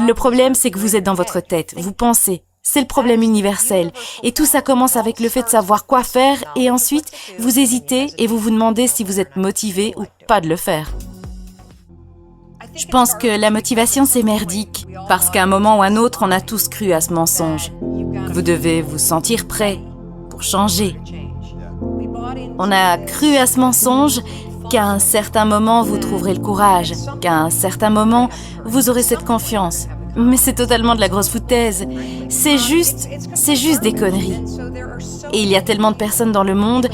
Le problème, c'est que vous êtes dans votre tête, vous pensez. C'est le problème universel. Et tout ça commence avec le fait de savoir quoi faire et ensuite, vous hésitez et vous vous demandez si vous êtes motivé ou pas de le faire. Je pense que la motivation, c'est merdique. Parce qu'à un moment ou à un autre, on a tous cru à ce mensonge. Que vous devez vous sentir prêt pour changer. On a cru à ce mensonge qu'à un certain moment, vous trouverez le courage. Qu'à un certain moment, vous aurez cette confiance. Mais c'est totalement de la grosse foutaise. C'est juste des conneries. Et il y a tellement de personnes dans le monde,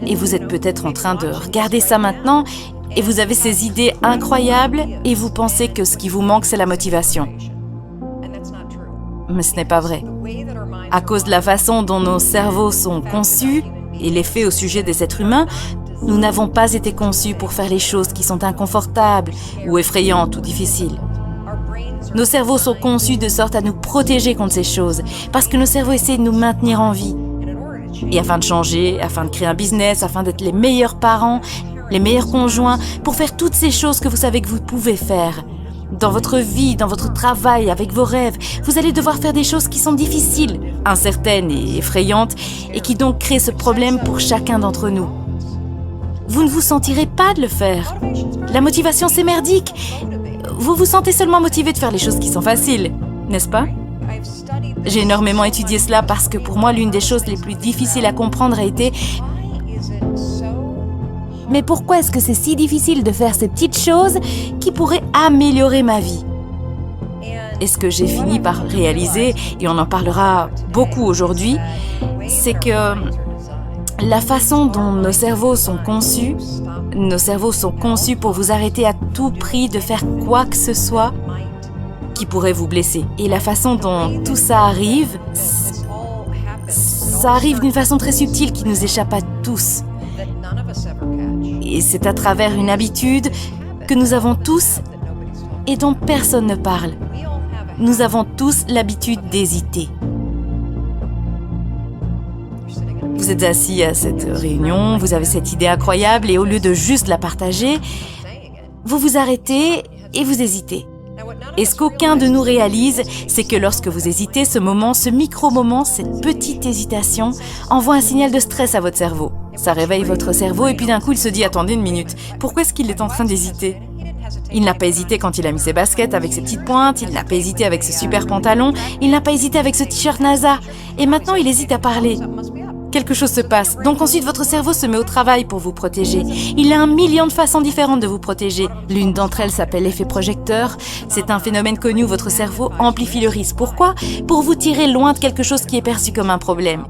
et vous êtes peut-être en train de regarder ça maintenant, et vous avez ces idées incroyables, et vous pensez que ce qui vous manque, c'est la motivation. Mais ce n'est pas vrai. À cause de la façon dont nos cerveaux sont conçus, et les faits au sujet des êtres humains, nous n'avons pas été conçus pour faire les choses qui sont inconfortables, ou effrayantes, ou difficiles. Nos cerveaux sont conçus de sorte à nous protéger contre ces choses, parce que nos cerveaux essaient de nous maintenir en vie. Et afin de changer, afin de créer un business, afin d'être les meilleurs parents, les meilleurs conjoints, pour faire toutes ces choses que vous savez que vous pouvez faire. Dans votre vie, dans votre travail, avec vos rêves, vous allez devoir faire des choses qui sont difficiles, incertaines et effrayantes, et qui donc créent ce problème pour chacun d'entre nous. Vous ne vous sentirez pas de le faire. La motivation, c'est merdique. Vous vous sentez seulement motivé de faire les choses qui sont faciles, n'est-ce pas? J'ai énormément étudié cela parce que pour moi, l'une des choses les plus difficiles à comprendre a été « Mais pourquoi est-ce que c'est si difficile de faire ces petites choses qui pourraient améliorer ma vie ?» Et ce que j'ai fini par réaliser, et on en parlera beaucoup aujourd'hui, c'est que la façon dont nos cerveaux sont conçus pour vous arrêter à tout prix de faire quoi que ce soit qui pourrait vous blesser. Et la façon dont tout ça arrive d'une façon très subtile qui nous échappe à tous. Et c'est à travers une habitude que nous avons tous et dont personne ne parle. Nous avons tous l'habitude d'hésiter. Vous êtes assis à cette réunion, vous avez cette idée incroyable et au lieu de juste la partager, vous vous arrêtez et vous hésitez. Et ce qu'aucun de nous réalise, c'est que lorsque vous hésitez, ce micro-moment, cette petite hésitation, envoie un signal de stress à votre cerveau. Ça réveille votre cerveau et puis d'un coup, il se dit « Attendez une minute, pourquoi est-ce qu'il est en train d'hésiter ?» Il n'a pas hésité quand il a mis ses baskets avec ses petites pointes, il n'a pas hésité avec ce super pantalon, il n'a pas hésité avec ce t-shirt NASA. Et maintenant, il hésite à parler. Quelque chose se passe. Donc ensuite, votre cerveau se met au travail pour vous protéger. Il a 1 million de façons différentes de vous protéger. L'une d'entre elles s'appelle l'effet projecteur. C'est un phénomène connu où votre cerveau amplifie le risque. Pourquoi? Pour vous tirer loin de quelque chose qui est perçu comme un problème.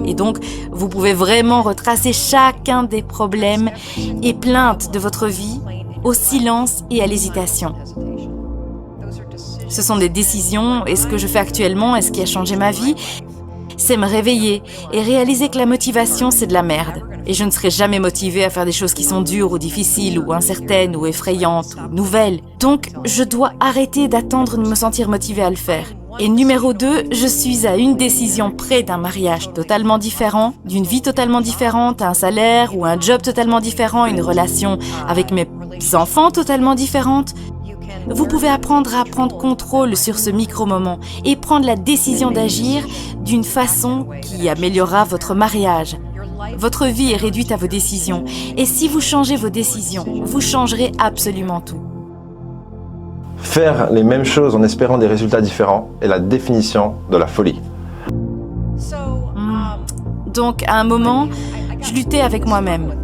Et donc, vous pouvez vraiment retracer chacun des problèmes et plaintes de votre vie au silence et à l'hésitation. Ce sont des décisions, et ce que je fais actuellement, et ce qui a changé ma vie, c'est me réveiller et réaliser que la motivation, c'est de la merde. Et je ne serai jamais motivée à faire des choses qui sont dures ou difficiles ou incertaines ou effrayantes ou nouvelles. Donc, je dois arrêter d'attendre de me sentir motivée à le faire. Et numéro 2, je suis à une décision près d'un mariage totalement différent, d'une vie totalement différente, un salaire ou un job totalement différent, une relation avec mes enfants totalement différente. Vous pouvez apprendre à prendre contrôle sur ce micro-moment et prendre la décision d'agir d'une façon qui améliorera votre mariage. Votre vie est réduite à vos décisions. Et si vous changez vos décisions, vous changerez absolument tout. Faire les mêmes choses en espérant des résultats différents est la définition de la folie. Donc, à un moment, je luttais avec moi-même.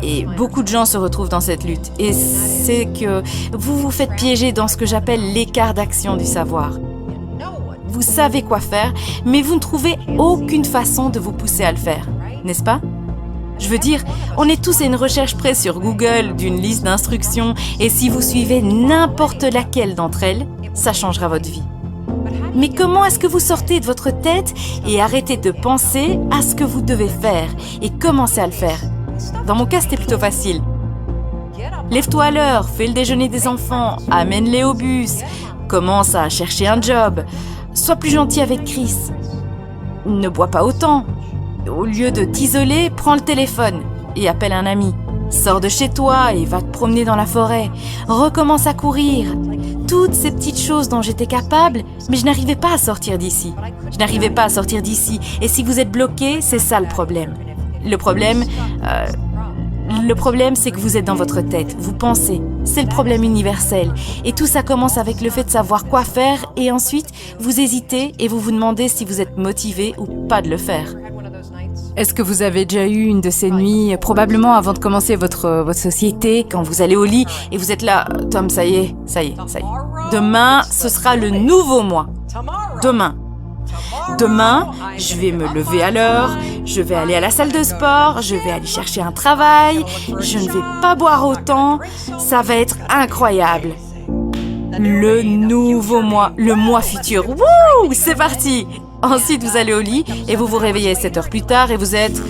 Et beaucoup de gens se retrouvent dans cette lutte. Et c'est que vous vous faites piéger dans ce que j'appelle l'écart d'action du savoir. Vous savez quoi faire, mais vous ne trouvez aucune façon de vous pousser à le faire, n'est-ce pas? Je veux dire, on est tous à une recherche près sur Google d'une liste d'instructions et si vous suivez n'importe laquelle d'entre elles, ça changera votre vie. Mais comment est-ce que vous sortez de votre tête et arrêtez de penser à ce que vous devez faire et commencez à le faire? Dans mon cas, c'était plutôt facile. Lève-toi à l'heure, fais le déjeuner des enfants, amène-les au bus, commence à chercher un job, sois plus gentil avec Chris. Ne bois pas autant. Au lieu de t'isoler, prends le téléphone et appelle un ami. Sors de chez toi et va te promener dans la forêt. Recommence à courir. Toutes ces petites choses dont j'étais capable, mais je n'arrivais pas à sortir d'ici. Je n'arrivais pas à sortir d'ici. Et si vous êtes bloqué, c'est ça le problème. Le problème, c'est que vous êtes dans votre tête. Vous pensez. C'est le problème universel. Et tout ça commence avec le fait de savoir quoi faire et ensuite, vous hésitez et vous vous demandez si vous êtes motivé ou pas de le faire. Est-ce que vous avez déjà eu une de ces nuits, probablement avant de commencer votre société, quand vous allez au lit et vous êtes là, Tom, ça y est. Demain, ce sera le nouveau moi. Demain, je vais me lever à l'heure, je vais aller à la salle de sport, je vais aller chercher un travail, je ne vais pas boire autant, ça va être incroyable. Le nouveau moi, le moi futur. Wouh, c'est parti! Ensuite, vous allez au lit et vous vous réveillez 7 heures plus tard et vous êtes...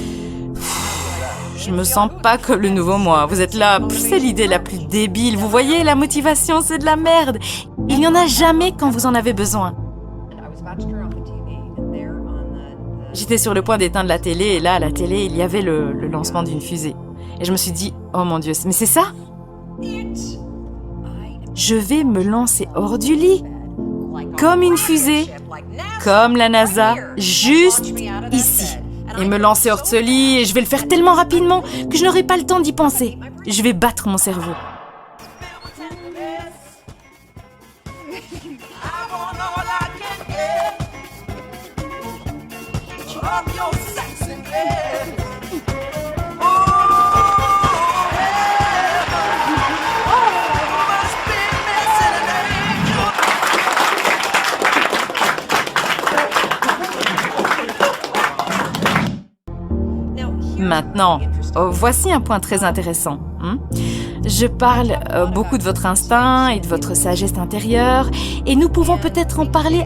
Je me sens pas comme le nouveau moi. Vous êtes là, c'est l'idée la plus débile. Vous voyez, la motivation, c'est de la merde. Il n'y en a jamais quand vous en avez besoin. J'étais sur le point d'éteindre la télé et là, à la télé, il y avait le lancement d'une fusée. Et je me suis dit, oh mon Dieu, mais c'est ça? Je vais me lancer hors du lit, comme une fusée, comme la NASA, juste ici. Et me lancer hors de ce lit, et je vais le faire tellement rapidement que je n'aurai pas le temps d'y penser. Je vais battre mon cerveau. Maintenant, voici un point très intéressant. Je parle beaucoup de votre instinct et de votre sagesse intérieure, et nous pouvons peut-être en parler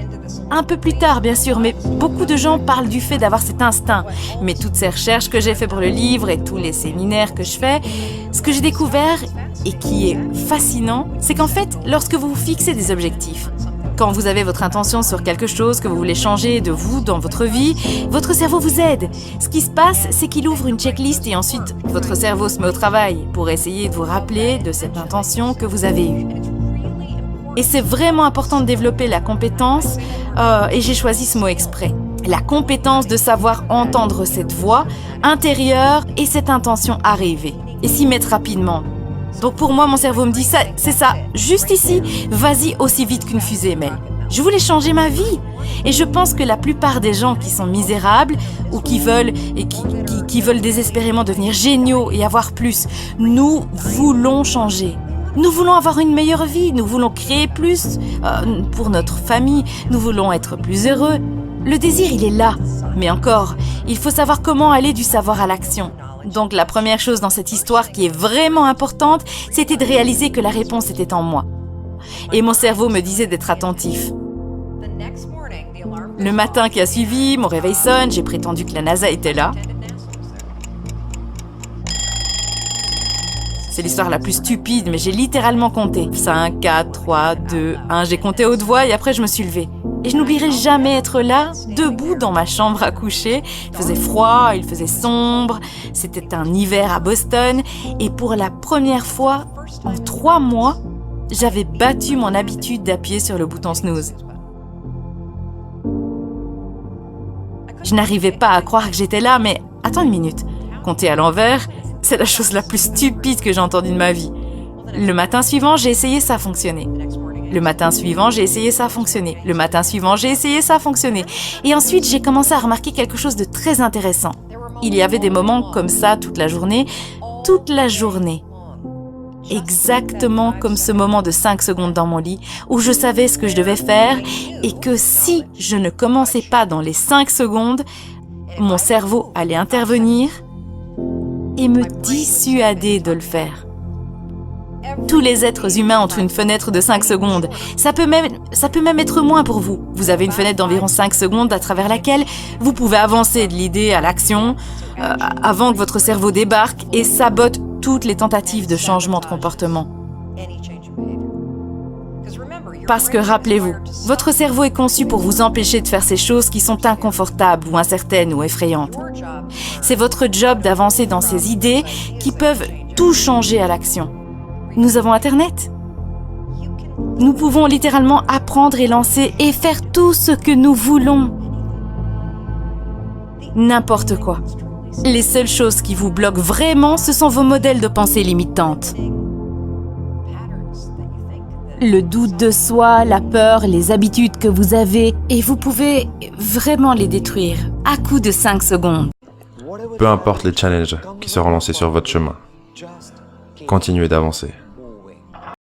un peu plus tard, bien sûr, mais beaucoup de gens parlent du fait d'avoir cet instinct. Mais toutes ces recherches que j'ai faites pour le livre et tous les séminaires que je fais, ce que j'ai découvert et qui est fascinant, c'est qu'en fait, lorsque vous vous fixez des objectifs, quand vous avez votre intention sur quelque chose que vous voulez changer de vous dans votre vie, votre cerveau vous aide. Ce qui se passe, c'est qu'il ouvre une checklist et ensuite, votre cerveau se met au travail pour essayer de vous rappeler de cette intention que vous avez eue. Et c'est vraiment important de développer la compétence, et j'ai choisi ce mot exprès. La compétence de savoir entendre cette voix intérieure et cette intention arriver, et s'y mettre rapidement. Donc pour moi, mon cerveau me dit ça, c'est ça, juste ici, vas-y aussi vite qu'une fusée, Mel. Je voulais changer ma vie. Et je pense que la plupart des gens qui sont misérables ou qui veulent désespérément devenir géniaux et avoir plus, nous voulons changer. Nous voulons avoir une meilleure vie, nous voulons créer plus pour notre famille, nous voulons être plus heureux. Le désir, il est là. Mais encore, il faut savoir comment aller du savoir à l'action. Donc la première chose dans cette histoire qui est vraiment importante, c'était de réaliser que la réponse était en moi. Et mon cerveau me disait d'être attentif. Le matin qui a suivi, mon réveil sonne, j'ai prétendu que la NASA était là. C'est l'histoire la plus stupide, mais j'ai littéralement compté. 5, 4, 3, 2, 1, j'ai compté haute voix et après je me suis levée. Et je n'oublierai jamais être là, debout dans ma chambre à coucher. Il faisait froid, il faisait sombre, c'était un hiver à Boston. Et pour la première fois, en 3 mois, j'avais battu mon habitude d'appuyer sur le bouton snooze. Je n'arrivais pas à croire que j'étais là, mais attends une minute. Compter à l'envers, c'est la chose la plus stupide que j'ai entendue de ma vie. Le matin suivant, j'ai essayé, ça a fonctionné. Le matin suivant, j'ai essayé, ça a fonctionné. Le matin suivant, j'ai essayé, ça a fonctionné. Et ensuite, j'ai commencé à remarquer quelque chose de très intéressant. Il y avait des moments comme ça toute la journée. Exactement comme ce moment de 5 secondes dans mon lit, où je savais ce que je devais faire et que si je ne commençais pas dans les 5 secondes, mon cerveau allait intervenir et me dissuader de le faire. Tous les êtres humains ont une fenêtre de 5 secondes. Ça peut même être moins pour vous. Vous avez une fenêtre d'environ 5 secondes à travers laquelle vous pouvez avancer de l'idée à l'action avant que votre cerveau débarque et sabote toutes les tentatives de changement de comportement. Parce que rappelez-vous, votre cerveau est conçu pour vous empêcher de faire ces choses qui sont inconfortables ou incertaines ou effrayantes. C'est votre job d'avancer dans ces idées qui peuvent tout changer à l'action. Nous avons Internet. Nous pouvons littéralement apprendre et lancer et faire tout ce que nous voulons. N'importe quoi. Les seules choses qui vous bloquent vraiment, ce sont vos modèles de pensée limitantes. Le doute de soi, la peur, les habitudes que vous avez, et vous pouvez vraiment les détruire à coup de 5 secondes. Peu importe les challenges qui seront lancés sur votre chemin, continuez d'avancer.